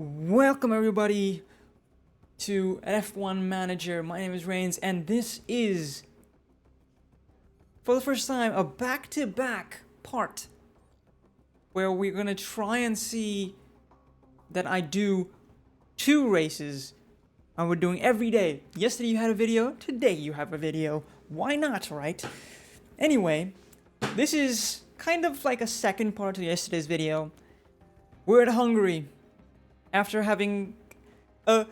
Welcome everybody to F1 Manager. My name is Reigns, and this is, for the first time, a back-to-back part where we're gonna try and see that I do 2 races, and we're doing every day. Yesterday you had a video, today you have a video. Why not, right? Anyway, this is kind of like a second part to yesterday's video. We're at Hungary. After having a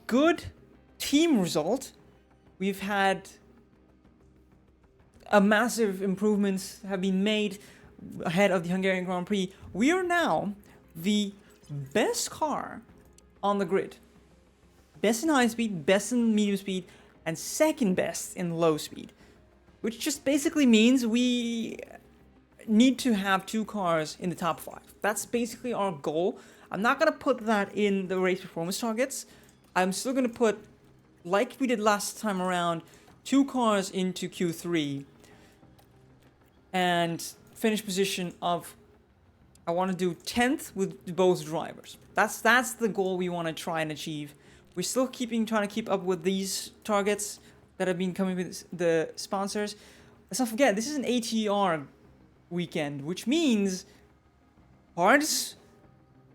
good team result, we've had a massive improvements have been made ahead of the Hungarian Grand Prix. We are now the best car on the grid. Best in high speed, best in medium speed, and second best in low speed. Which just basically means we need to have 2 cars in the top 5. That's basically our goal. I'm not going to put that in the race performance targets. I'm still going to put, like we did last time around, 2 cars into Q3 and finish position of, I want to do 10th with both drivers. That's the goal we want to try and achieve. We're still trying to keep up with these targets that have been coming with the sponsors. Let's not forget, this is an ATR weekend, which means hards,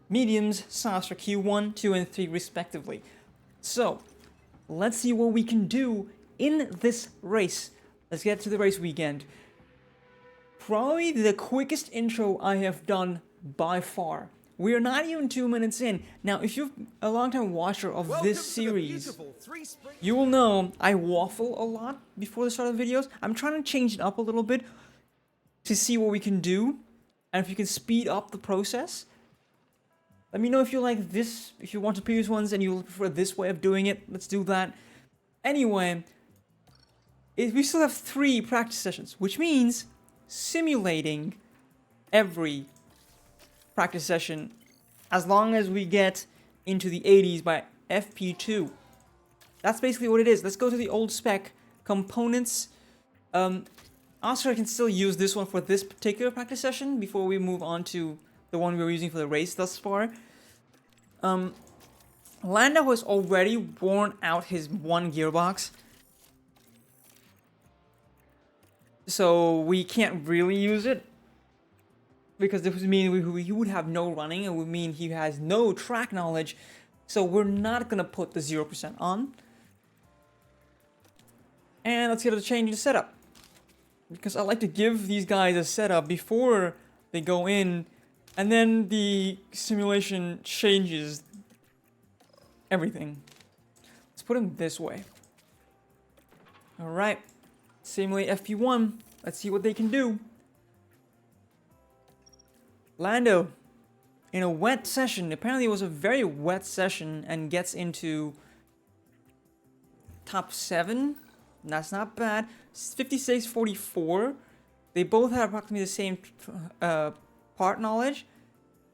mediums, softs for Q1, 2, and 3 respectively. So, let's see what we can do in this race. Let's get to the race weekend. Probably the quickest intro I have done by far. We are not even 2 minutes in. Now, if you're a long-time watcher of this series, you will know I waffle a lot before the start of the videos. I'm trying to change it up a little bit to see what we can do, and if you can speed up the process. Let me know if you like this, if you want the previous ones and you prefer this way of doing it. Let's do that. Anyway, we still have 3 practice sessions, which means simulating every practice session as long as we get into the 80s by FP2. That's basically what it is. Let's go to the old spec components. Oscar can still use this one for this particular practice session before we move on to the one we were using for the race thus far. Lando has already worn out his 1 gearbox, so we can't really use it because this would mean he would have no running. It would mean he has no track knowledge, so we're not gonna put the 0% on. And let's get to change the setup, because I like to give these guys a setup before they go in, and then the simulation changes everything. Let's put him this way. Alright. Simulate FP1. Let's see what they can do. Lando, in a wet session, apparently it was a very wet session, and gets into top 7. That's not bad. 56-44. They both have approximately the same part knowledge.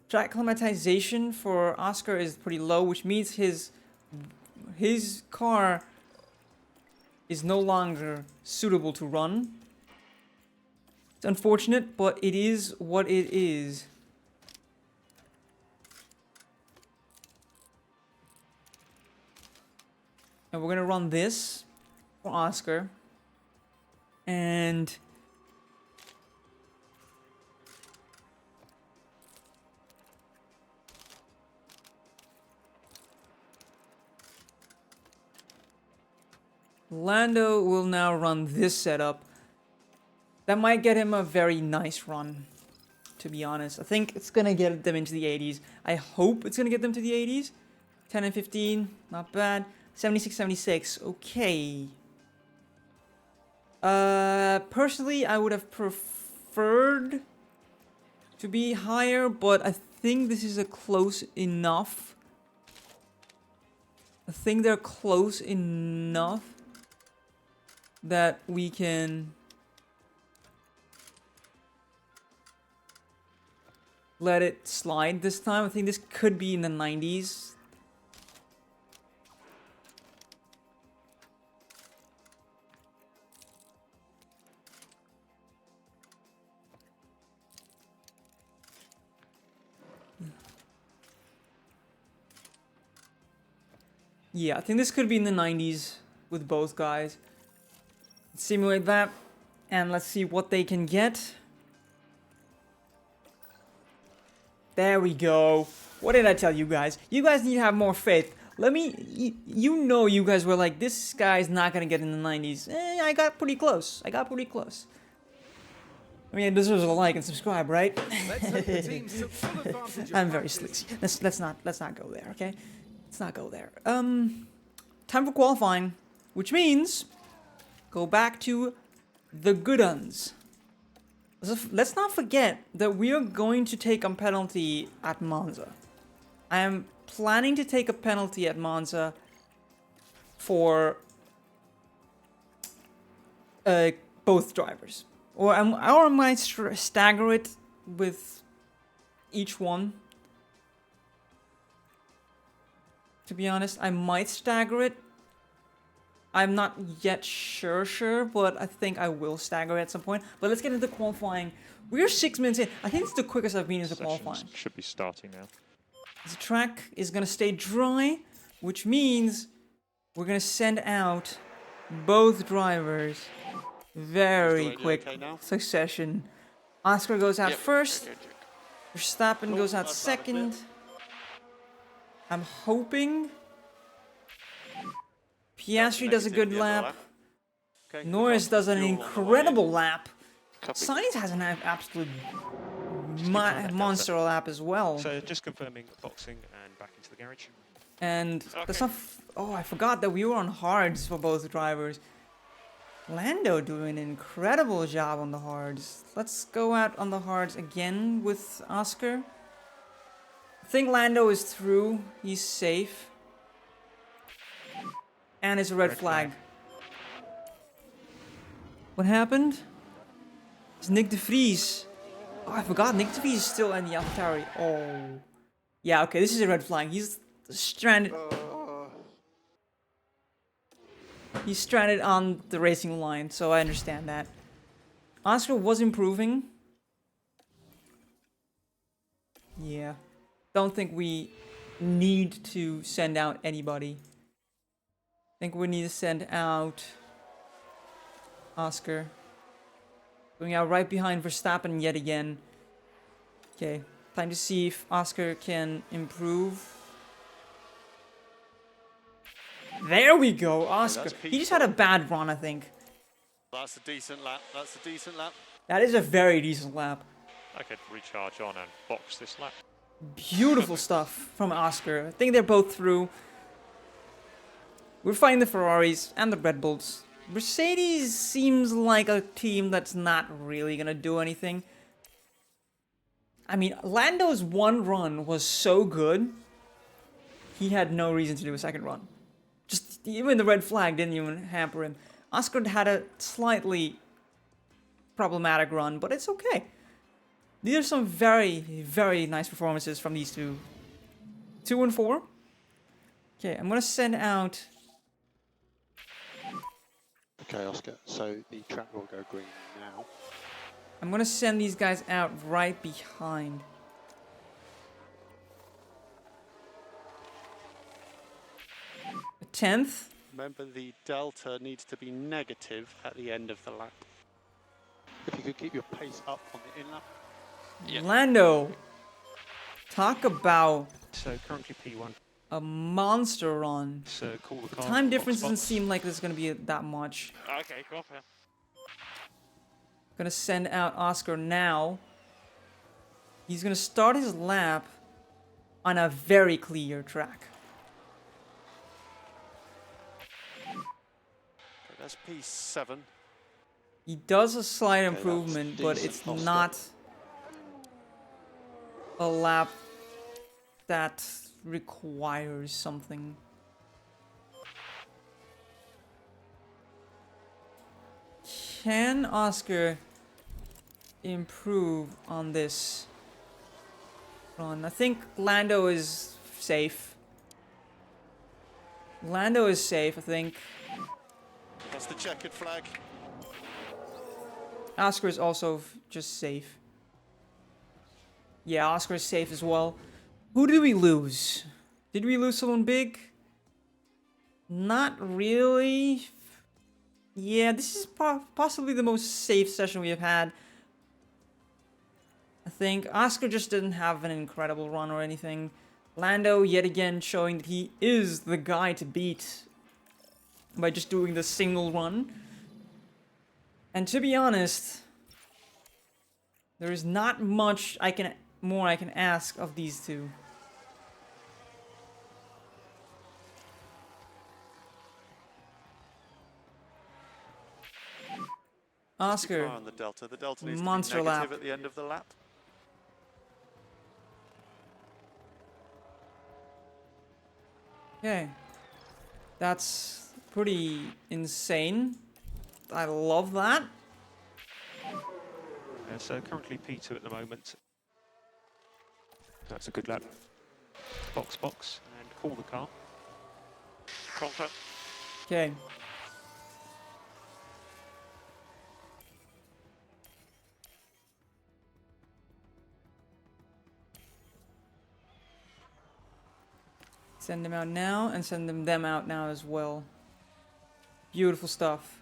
Track acclimatization for Oscar is pretty low, which means his car is no longer suitable to run. It's unfortunate, but it is what it is. And we're gonna run this for Oscar. And Lando will now run this setup. That might get him a very nice run, to be honest. I think it's gonna get them into the 80s. I hope it's gonna get them to the 80s. 10 and 15, not bad. 76, 76, okay. Personally, I would have preferred to be higher, but I think this is a close enough. I think they're close enough that we can let it slide this time. I think this could be in the 90s. Yeah, I think this could be in the 90s with both guys. Let's simulate that, and let's see what they can get. There we go. What did I tell you guys? You guys need to have more faith. Let me... You know you guys were like, this guy's not gonna get in the 90s. I got pretty close. I mean, it deserves a like and subscribe, right? I'm very sleazy. Let's not go there, okay? Let's not go there. Time for qualifying, which means go back to the good uns. Let's not forget that we are going to take a penalty at Monza. I am planning to take a penalty at Monza for both drivers. Or I might stagger it with each one. To be honest, I might stagger it. I'm not yet sure, but I think I will stagger it at some point. But let's get into qualifying. We're 6 minutes in. I think it's the quickest I've been into qualifying. Should be starting now. The track is going to stay dry, which means we're going to send out both drivers very quick succession. Oscar goes out first. Verstappen goes out second. I'm hoping Piastri does a good lap. Norris does an incredible lap. Sainz has an absolute monster lap as well. So just confirming boxing and back into the garage. And the stuff. Oh, I forgot that we were on hards for both drivers. Lando doing an incredible job on the hards. Let's go out on the hards again with Oscar. I think Lando is through. He's safe. And it's a red flag. What happened? It's Nick de Vries. Oh, I forgot. Nick de Vries is still in the AlphaTauri. Oh. Yeah, okay. This is a red flag. He's stranded. He's stranded on the racing line, so I understand that. Oscar was improving. Yeah. Don't think we need to send out anybody. I think we need to send out Oscar. Going out right behind Verstappen yet again. Okay. Time to see if Oscar can improve. There we go, Oscar. He just had a bad run, I think. That's a decent lap. That's a decent lap. That is a very decent lap. I could recharge on and box this lap. Beautiful stuff from Oscar. I think they're both through. We're fighting the Ferraris and the Red Bulls. Mercedes seems like a team that's not really gonna do anything. I mean, Lando's one run was so good. He had no reason to do a second run. Just even the red flag didn't even hamper him. Oscar had a slightly problematic run, but it's okay. These are some very, very nice performances from these two. 2 and 4. Okay, I'm gonna send out. Okay, Oscar. So the track will go green now. I'm gonna send these guys out right behind. A 10th. Remember, the delta needs to be negative at the end of the lap. If you could keep your pace up on the in lap. Yeah. Lando. Talk about So currently P1. a monster run. So call the car. Time difference box, doesn't box. seem like there's gonna be that much. Okay, go off here. Gonna send out Oscar now. He's gonna start his lap on a very clear track. Okay, that's P7. He does a slight that's improvement, but decent, it's Oscar. not a lap that requires something. Can Oscar improve on this run? I think Lando is safe. Lando is safe, I think. That's the checkered flag. Oscar is also just safe. Yeah, Oscar is safe as well. Who did we lose? Did we lose someone big? Not really. Yeah, this is possibly the most safe session we have had. I think Oscar just didn't have an incredible run or anything. Lando yet again showing that he is the guy to beat by just doing the single run. And to be honest, there is not much more I can ask of these two. Oscar Oscar, on the Delta. The Delta needs monster to be lap. negative at the end of the lap. Okay. That's pretty insane. I love that. Yeah, so currently P2 at the moment. That's a good lap. Box, and call the car. Falter. Okay. Send them out now and send them out now as well. Beautiful stuff.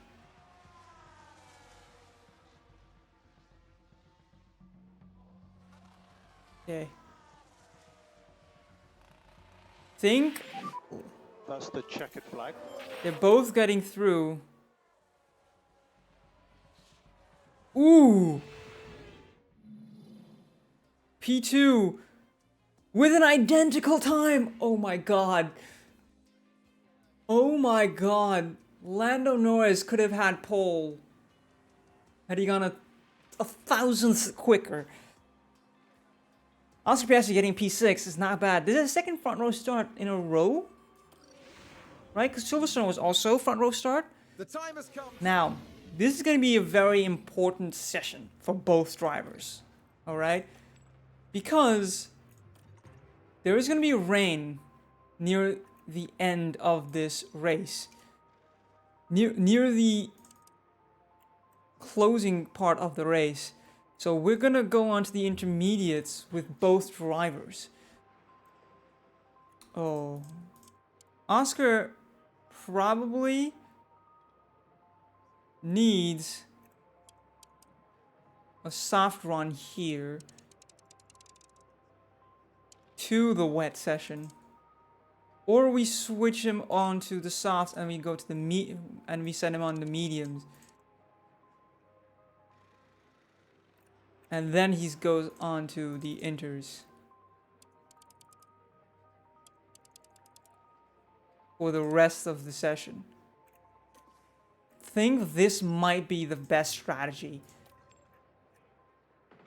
Okay. Think That's the checkered flag. they're both getting through. Ooh! P2 with an identical time! Oh my god. Oh my god. Lando Norris could have had pole had he gone a thousandth quicker. Oscar Piastri getting P6 is not bad. This is a second front row start in a row? Right? Because Silverstone was also front row start. The time has come. Now, this is going to be a very important session for both drivers. Alright? Because there is going to be rain near the end of this race. Near the closing part of the race. So we're going to go on to the intermediates with both drivers. Oh. Oscar probably needs a soft run here to the wet session, or we switch him on to the softs and we go to the and we send him on the mediums, and then he goes on to the inters for the rest of the session. Think this might be the best strategy.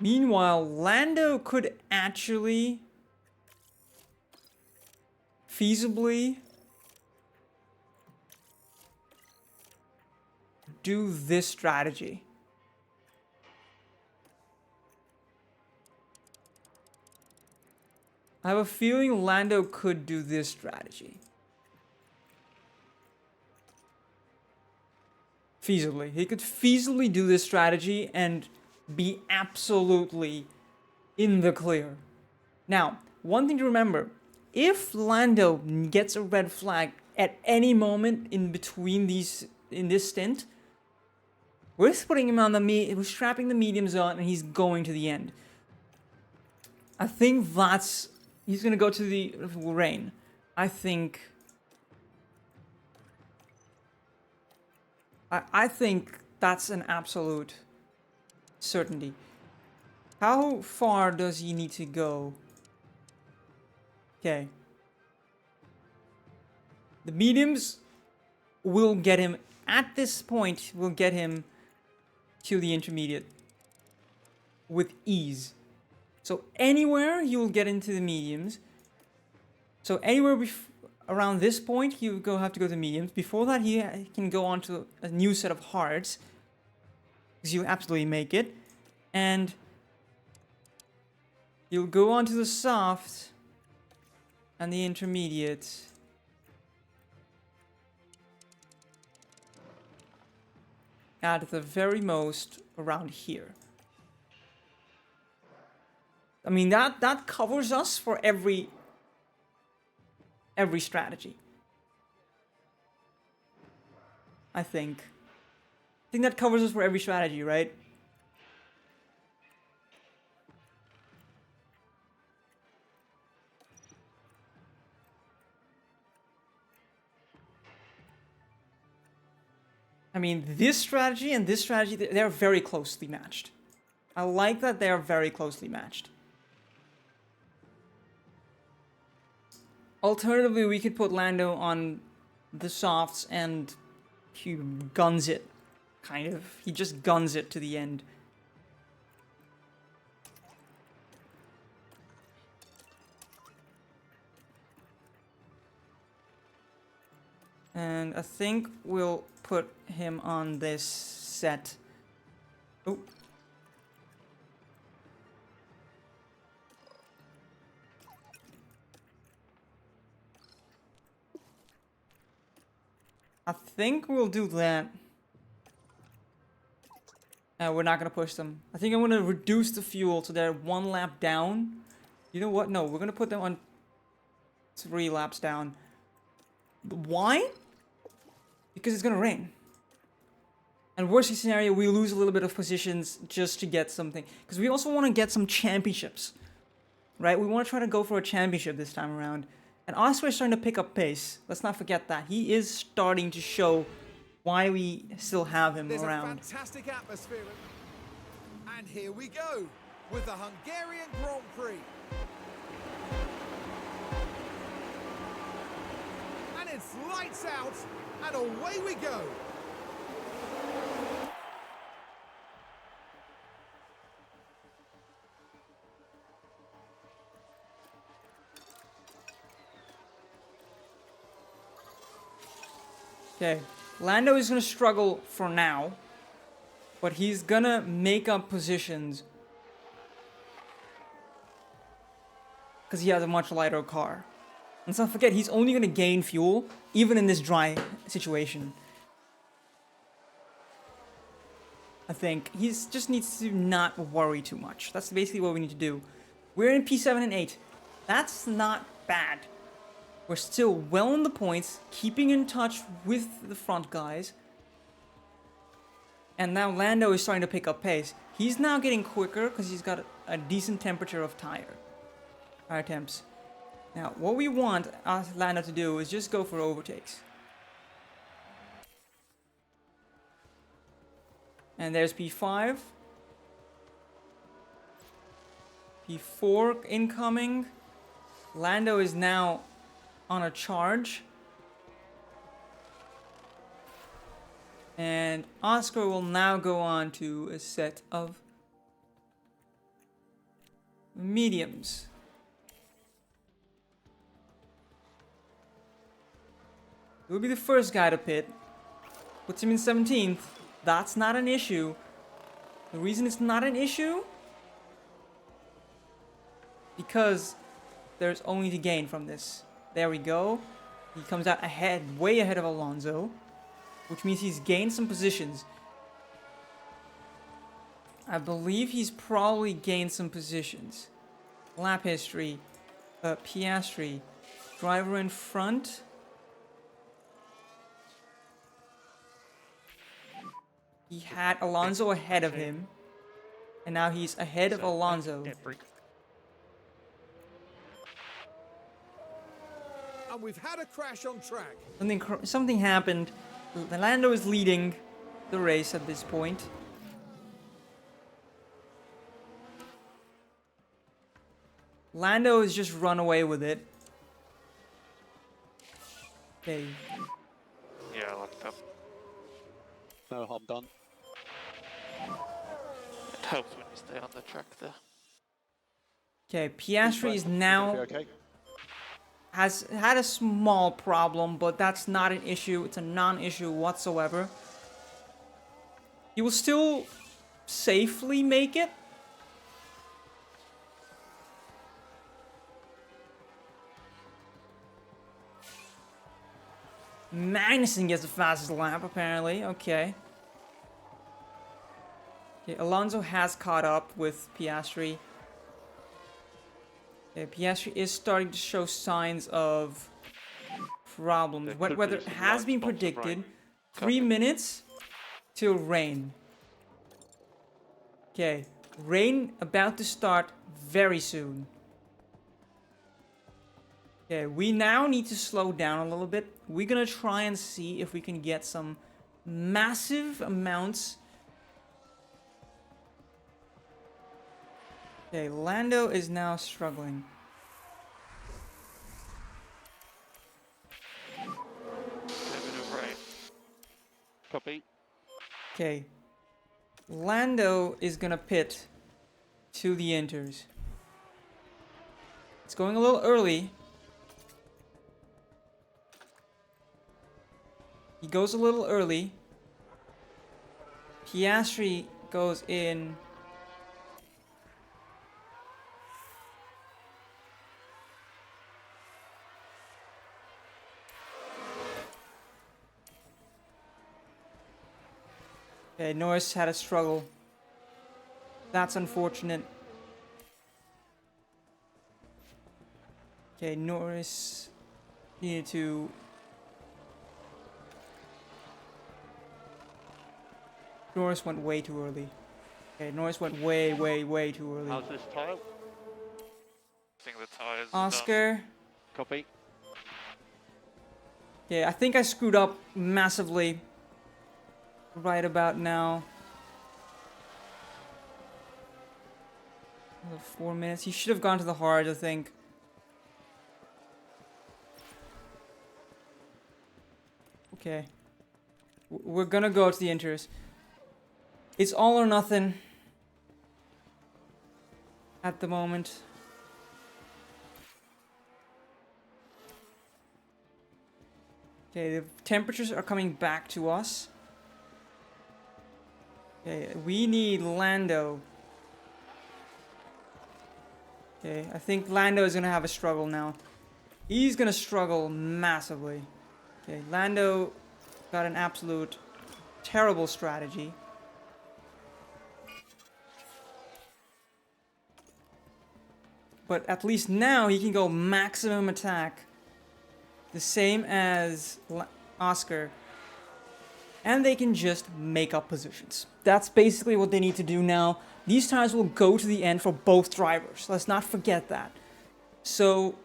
Meanwhile, Lando could actually feasibly do this strategy. I have a feeling Lando could do this strategy. Feasibly. He could feasibly do this strategy and be absolutely in the clear. Now, one thing to remember, if Lando gets a red flag at any moment in between these, in this stint, we're putting him on we're strapping the mediums on and he's going to the end. I think he's gonna go to the rain. I think that's an absolute certainty. How far does he need to go? Okay. The mediums will get him, at this point, will get him to the intermediate with ease. So anywhere he will get into the mediums. So anywhere around this point, he will have to go to mediums. Before that, he can go on to a new set of hards, because he'll absolutely make it. And he'll go on to the soft and the intermediate. At the very most, around here. I mean, that covers us for every strategy. I think. I think that covers us for every strategy, right? I mean, this strategy and this strategy, they're very closely matched. I like that they're very closely matched. Alternatively, we could put Lando on the softs and he guns it, kind of. He just guns it to the end. And I think we'll put him on this set. Oh. I think we'll do that. We're not going to push them. I think I'm going to reduce the fuel so they're 1 lap down. You know what? No, we're going to put them on 3 laps down. Why? Because it's going to rain. And worst case scenario, we lose a little bit of positions just to get something. Because we also want to get some championships. Right? We want to try to go for a championship this time around. And Oscar is starting to pick up pace. Let's not forget that. He is starting to show why we still have him around. There's a fantastic atmosphere. And here we go with the Hungarian Grand Prix. And it's lights out and away we go. Okay, Lando is going to struggle for now, but he's going to make up positions because he has a much lighter car. Let's not forget, he's only going to gain fuel, even in this dry situation. I think he just needs to not worry too much. That's basically what we need to do. We're in P7 and 8. That's not bad. We're still well in the points, keeping in touch with the front guys. And now Lando is starting to pick up pace. He's now getting quicker because he's got a decent temperature of tire temps. Now, what we want Lando to do is just go for overtakes. And there's P5. P4 incoming. Lando is now on a charge. And Oscar will now go on to a set of mediums. He'll be the first guy to pit. Puts him in 17th. That's not an issue. The reason it's not an issue? Because there's only to gain from this. There we go. He comes out ahead, way ahead of Alonso, which means he's gained some positions. I believe he's probably gained some positions. Lap history, Piastri, driver in front. He had Alonso ahead of him, and now he's ahead of Alonso. And we've had a crash on track. Something happened. Lando is leading the race at this point. Lando has just run away with it. Okay. Yeah, I like that. No harm done. It helps when you stay on the track there. Okay, Piastri is now Okay. has had a small problem, but that's not an issue. It's a non-issue whatsoever. He will still safely make it. Magnussen gets the fastest lap, apparently. Okay. Okay, Alonso has caught up with Piastri. Okay, Piastri is starting to show signs of problems. There could Whether be it some has light been spots of predicted, rain. 3 minutes till rain. Okay, rain about to start very soon. Okay, we now need to slow down a little bit. We're gonna try and see if we can get some massive amounts. Okay, Lando is now struggling. 7 of rain. Copy. Okay, Lando is gonna pit to the inters. It's going a little early. He goes a little early. Piastri goes in. Okay, Norris had a struggle. That's unfortunate. Okay, Norris needed to... Norris went way too early. Okay, Norris went way too early. How's this tile? I think the tyres. Oscar. Copy. Okay, I think I screwed up massively right about now. Another 4 minutes. He should have gone to the hard, I think. Okay. We're gonna go to the inters. It's all or nothing at the moment. Okay, the temperatures are coming back to us. Okay, we need Lando. Okay, I think Lando is gonna have a struggle now. He's gonna struggle massively. Okay, Lando got an absolute terrible strategy. But at least now he can go maximum attack. The same as Oscar. And they can just make up positions. That's basically what they need to do now. These tires will go to the end for both drivers. Let's not forget that. So...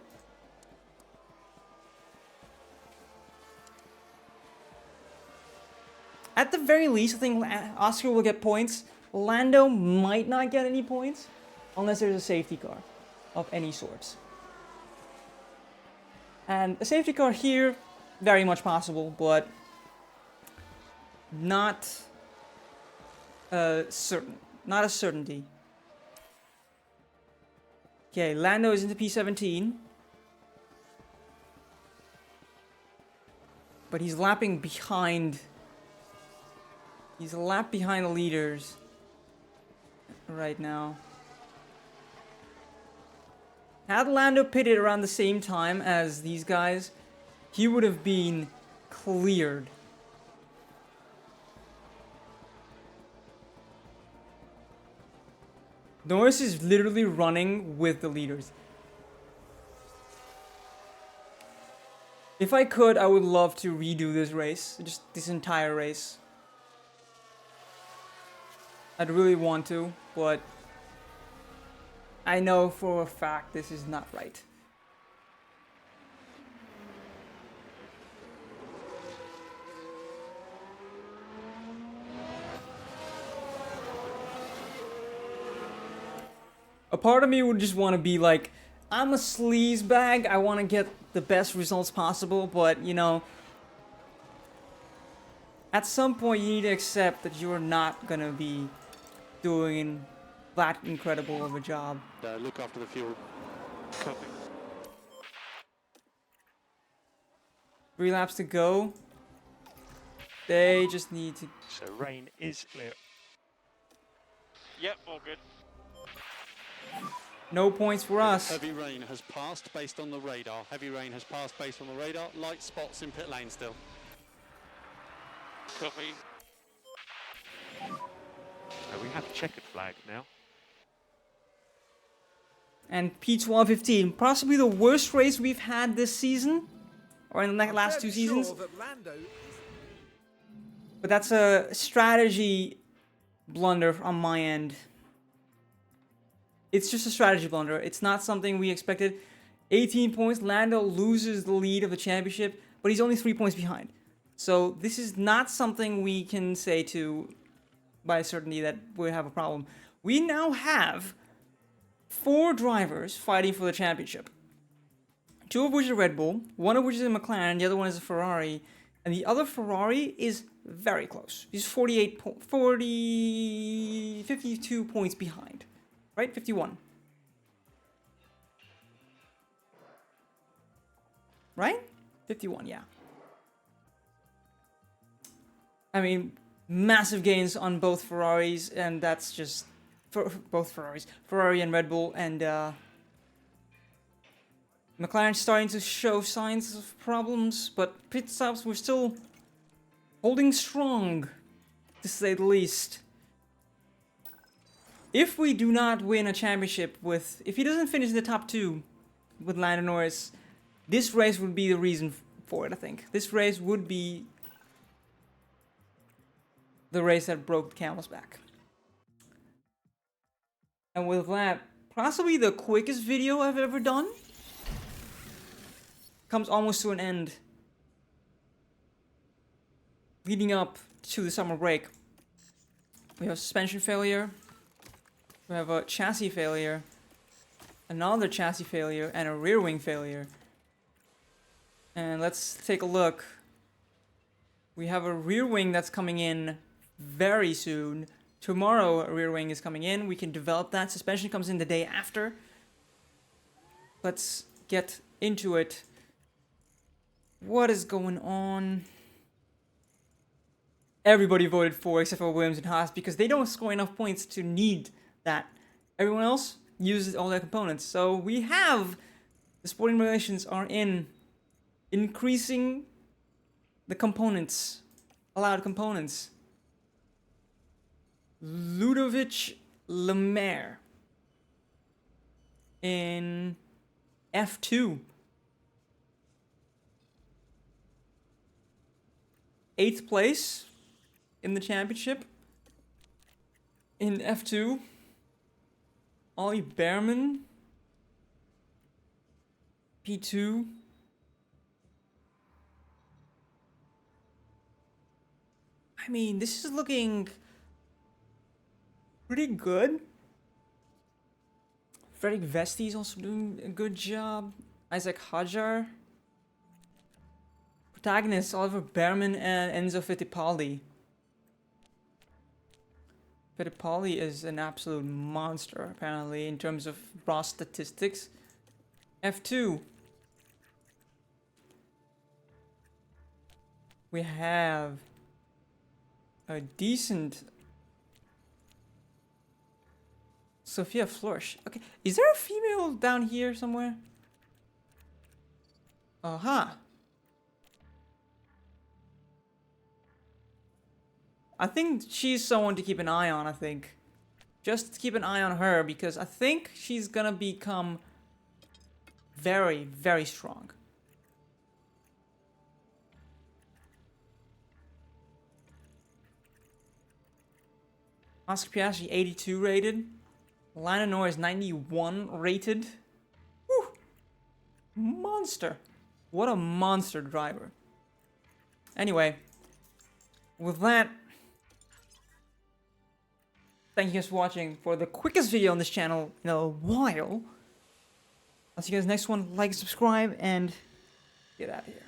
at the very least, I think Oscar will get points. Lando might not get any points. Unless there's a safety car of any sorts. And a safety car here, very much possible, but not certain. Not a certainty. Okay, Lando is into P17. But he's lapping behind. He's a lap behind the leaders right now. Had Lando pitted around the same time as these guys, he would have been cleared. Norris is literally running with the leaders. If I could, I would love to redo this race, just this entire race. I'd really want to, but I know for a fact this is not right. A part of me would just want to be like, I'm a sleaze bag, I want to get the best results possible, but you know, at some point you need to accept that you're not gonna be doing that incredible of a job. Look after the fuel. Copy. 3 laps to go. They just need to... So rain is clear. Yep, all good. No points for us. Heavy rain has passed based on the radar. Heavy rain has passed based on the radar. Light spots in pit lane still. Copy. We have checkered flag now. And P12-15, possibly the worst race we've had this season, or in the last 2 seasons. Sure that Lando But that's a strategy blunder on my end. It's just a strategy blunder. It's not something we expected. 18 points. Lando loses the lead of the championship, but he's only 3 points behind. So this is not something we can say to by certainty that we have a problem. We now have 4 drivers fighting for the championship. 2 of which are Red Bull, 1 of which is a Mclaren, the other one is a Ferrari, and the other Ferrari is very close. He's 52 points behind, right? 51. Right? 51, yeah. I mean, massive gains on both Ferraris, and that's just for both Ferraris, Ferrari and Red Bull, and McLaren's starting to show signs of problems, but pit stops were still holding strong, to say the least. If we do not win a championship with, if he doesn't finish in the top 2 with Lando Norris, this race would be the reason for it, I think. This race would be the race that broke the camel's back. And with that, possibly the quickest video I've ever done comes almost to an end, leading up to the summer break. We have suspension failure, we have a chassis failure, another chassis failure, and a rear wing failure. And let's take a look. We have a rear wing that's coming in very soon. Tomorrow a rear wing is coming in. We can develop that. Suspension comes in the day after. Let's get into it. What is going on? Everybody voted for except for Williams and Haas because they don't score enough points to need that. Everyone else uses all their components. So we have the sporting regulations are in increasing the components, allowed components. Ludovic Lemaire in F2. 8th place in the championship. In F2, Ollie Behrman, P2. I mean, this is looking pretty good. Fredrik Vesti is also doing a good job. Isaac Hajar. Protagonists Oliver Behrman and Enzo Fittipaldi. Fittipaldi is an absolute monster, apparently, in terms of raw statistics. F2. We have a decent Sophia Flourish. Okay, is there a female down here somewhere? Aha. I think she's someone to keep an eye on, I think. Just keep an eye on her because I think she's gonna become very, very strong. Oscar Piastri 82 rated. Lando Norris 91 rated. Whew. Monster. What a monster driver. Anyway, with that, thank you guys for watching for the quickest video on this channel in a while. I'll see you guys next one. Like, subscribe, and get out of here.